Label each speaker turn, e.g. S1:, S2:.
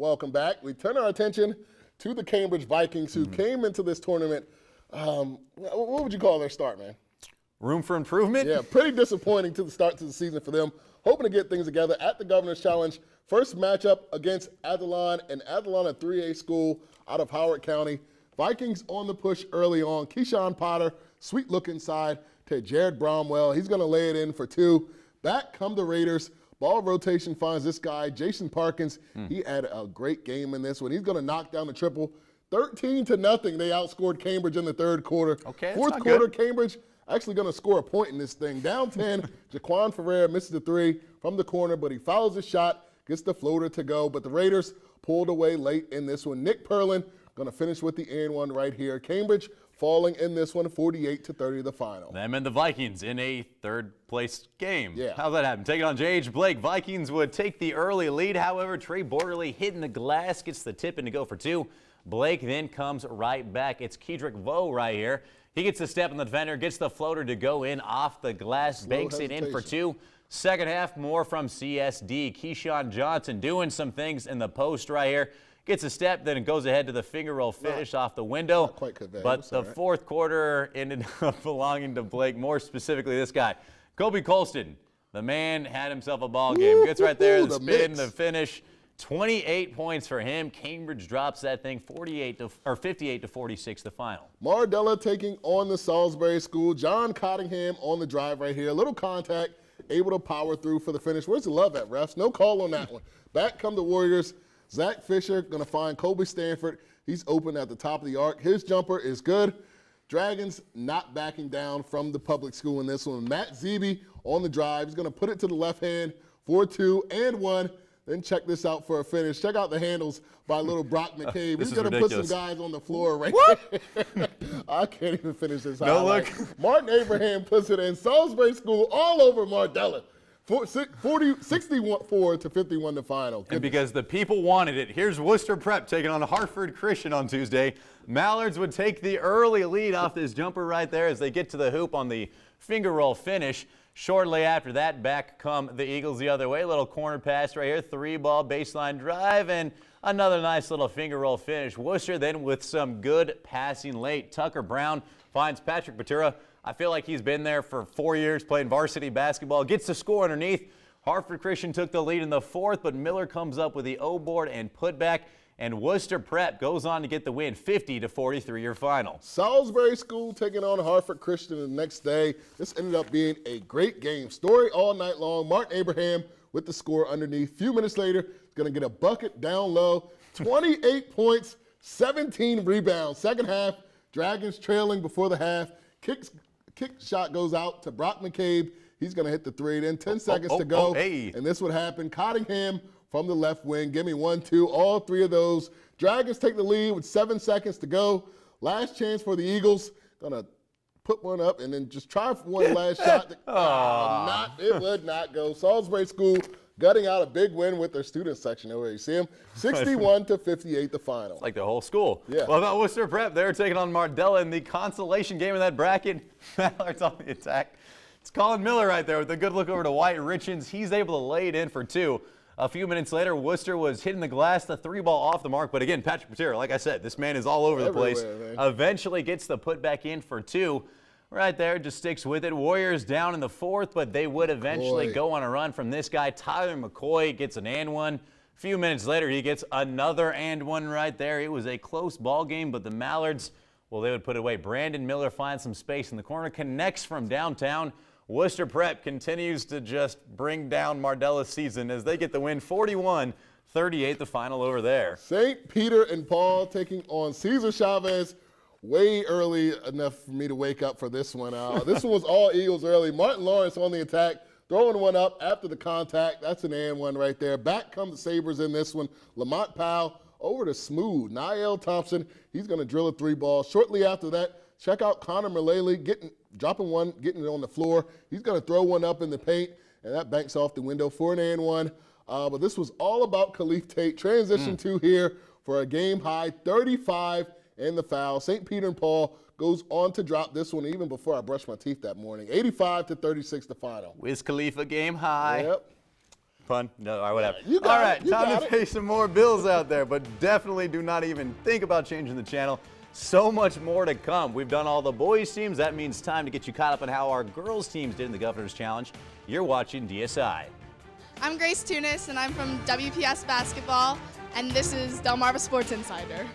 S1: Welcome back. We turn our attention to the Cambridge Vikings, who came into this tournament. What would you call their start, man?
S2: Room for improvement?
S1: Yeah, pretty disappointing to the start to the season for them. Hoping to get things together at the Governor's Challenge. First matchup against Athlon, an Athlon 3A school out of Howard County. Vikings on the push early on. Keyshawn Potter, sweet look inside to Jared Bromwell. He's going to lay it in for two. Back come the Raiders. Ball rotation finds this guy, Jason Parkins. He had a great game in this one. He's going to knock down the triple. 13-0, they outscored Cambridge in the third quarter.
S2: Okay,
S1: Fourth quarter, Cambridge actually going to score a point in this thing. Down 10, Jaquan Ferreira misses the three from the corner, but he fouls his shot, gets the floater to go. But the Raiders pulled away late in this one. Nick Perlin going to finish with the and one right here. Cambridge falling in this one, 48-30 the final.
S2: Them and the Vikings in a third-place game.
S1: Yeah.
S2: How'd that happen? Taking on J.H. Blake. Vikings would take the early lead. However, Trey Borderly hitting the glass, gets the tip in to go for two. Blake then comes right back. It's Kedrick Vo right here. He gets a step on the defender, gets the floater to go in off the glass, banks it in for two. Second half, more from CSD. Keyshawn Johnson doing some things in the post right here. Gets a step, then it goes ahead to the finger roll finish off the window.
S1: Not quite conveyed.
S2: But the fourth quarter ended up belonging to Blake, more specifically this guy. Kobe Colston, the man had himself a ball game. Gets right there, the spin, the finish. 28 points for him. Cambridge drops that thing 58-46 the final.
S1: Mardella taking on the Salisbury School. John Cottingham on the drive right here. A little contact, able to power through for the finish. Where's the love at, refs? No call on that one. Back come the Warriors. Zach Fisher going to find Kobe Stanford. He's open at the top of the arc. His jumper is good. Dragons not backing down from the public school in this one. Matt Zeeby on the drive. He's going to put it to the left hand for two and one. Then check this out for a finish. Check out the handles by little Brock McCabe. He's going to put some guys on the floor right there. I can't even finish this.
S2: No look.
S1: Martin Abraham puts it in. Salisbury School all over Mardella. 64-51 the final.
S2: And because the people wanted it, here's Worcester Prep taking on Hartford Christian on Tuesday. Mallards would take the early lead off this jumper right there as they get to the hoop on the finger roll finish. Shortly after that, back come the Eagles the other way. Little corner pass right here, three-ball baseline drive, and another nice little finger roll finish. Worcester then with some good passing late. Tucker Brown finds Patrick Batura. I feel like he's been there for 4 years playing varsity basketball. Gets the score underneath. Hartford Christian took the lead in the fourth, but Miller comes up with the O-board and putback. And Worcester Prep goes on to get the win, 50-43 your final.
S1: Salisbury School taking on Hartford Christian the next day. This ended up being a great game. Story all night long. Martin Abraham with the score underneath. A few minutes later, he's going to get a bucket down low. 28 points, 17 rebounds. Second half, Dragons trailing before the half. Kick shot goes out to Brock McCabe. He's going to hit the three. Then 10 seconds to go. And this would happen. Cottingham from the left wing. Give me 1-2. All three of those. Dragons take the lead with 7 seconds to go. Last chance for the Eagles. Going to put one up and then just try for one last shot. It would not go. Salisbury School gutting out a big win with their student section over. You see them? 61-58 the final.
S2: It's like the whole school.
S1: Yeah.
S2: Well, about Worcester Prep, they're taking on Mardella in the consolation game in that bracket. Mallard's on the attack. It's Colin Miller right there with a good look over to White Richens. He's able to lay it in for two. A few minutes later, Worcester was hitting the glass, the three ball off the mark. But again, Patrick Patera, like I said, this man is all over the place.
S1: Man.
S2: Eventually gets the putback in for two. Right there, just sticks with it. Warriors down in the fourth, but they would eventually go on a run from this guy. Tyler McCoy gets an and one. A few minutes later, he gets another and one right there. It was a close ball game, but the Mallards, well, they would put it away. Brandon Miller finds some space in the corner, connects from downtown. Worcester Prep continues to just bring down Mardella's season as they get the win 41-38 the final over there.
S1: St. Peter and Paul taking on Cesar Chavez. Way early enough for me to wake up for this one. This one was all Eagles early. Martin Lawrence on the attack, throwing one up after the contact. That's an and one right there. Back come the Sabres in this one. Lamont Powell over to Smooth. Niall Thompson, he's going to drill a three ball. Shortly after that, check out Connor Mullally dropping one, getting it on the floor. He's going to throw one up in the paint, and that banks off the window for an and one. But this was all about Khalif Tate. Transition to here for a game-high 35 and the foul. St. Peter and Paul goes on to drop this one even before I brushed my teeth that morning. 85-36 the final.
S2: Wiz Khalifa game high.
S1: Yep.
S2: pun? No, all right, whatever.
S1: You got
S2: all
S1: it.
S2: right,
S1: You
S2: time
S1: got
S2: to
S1: it.
S2: pay some more bills out there, but definitely do not even think about changing the channel. So much more to come. We've done all the boys teams. That means time to get you caught up on how our girls teams did in the Governor's Challenge. You're watching DSI.
S3: I'm Grace Tunis, and I'm from WPS Basketball, and this is Delmarva Sports Insider.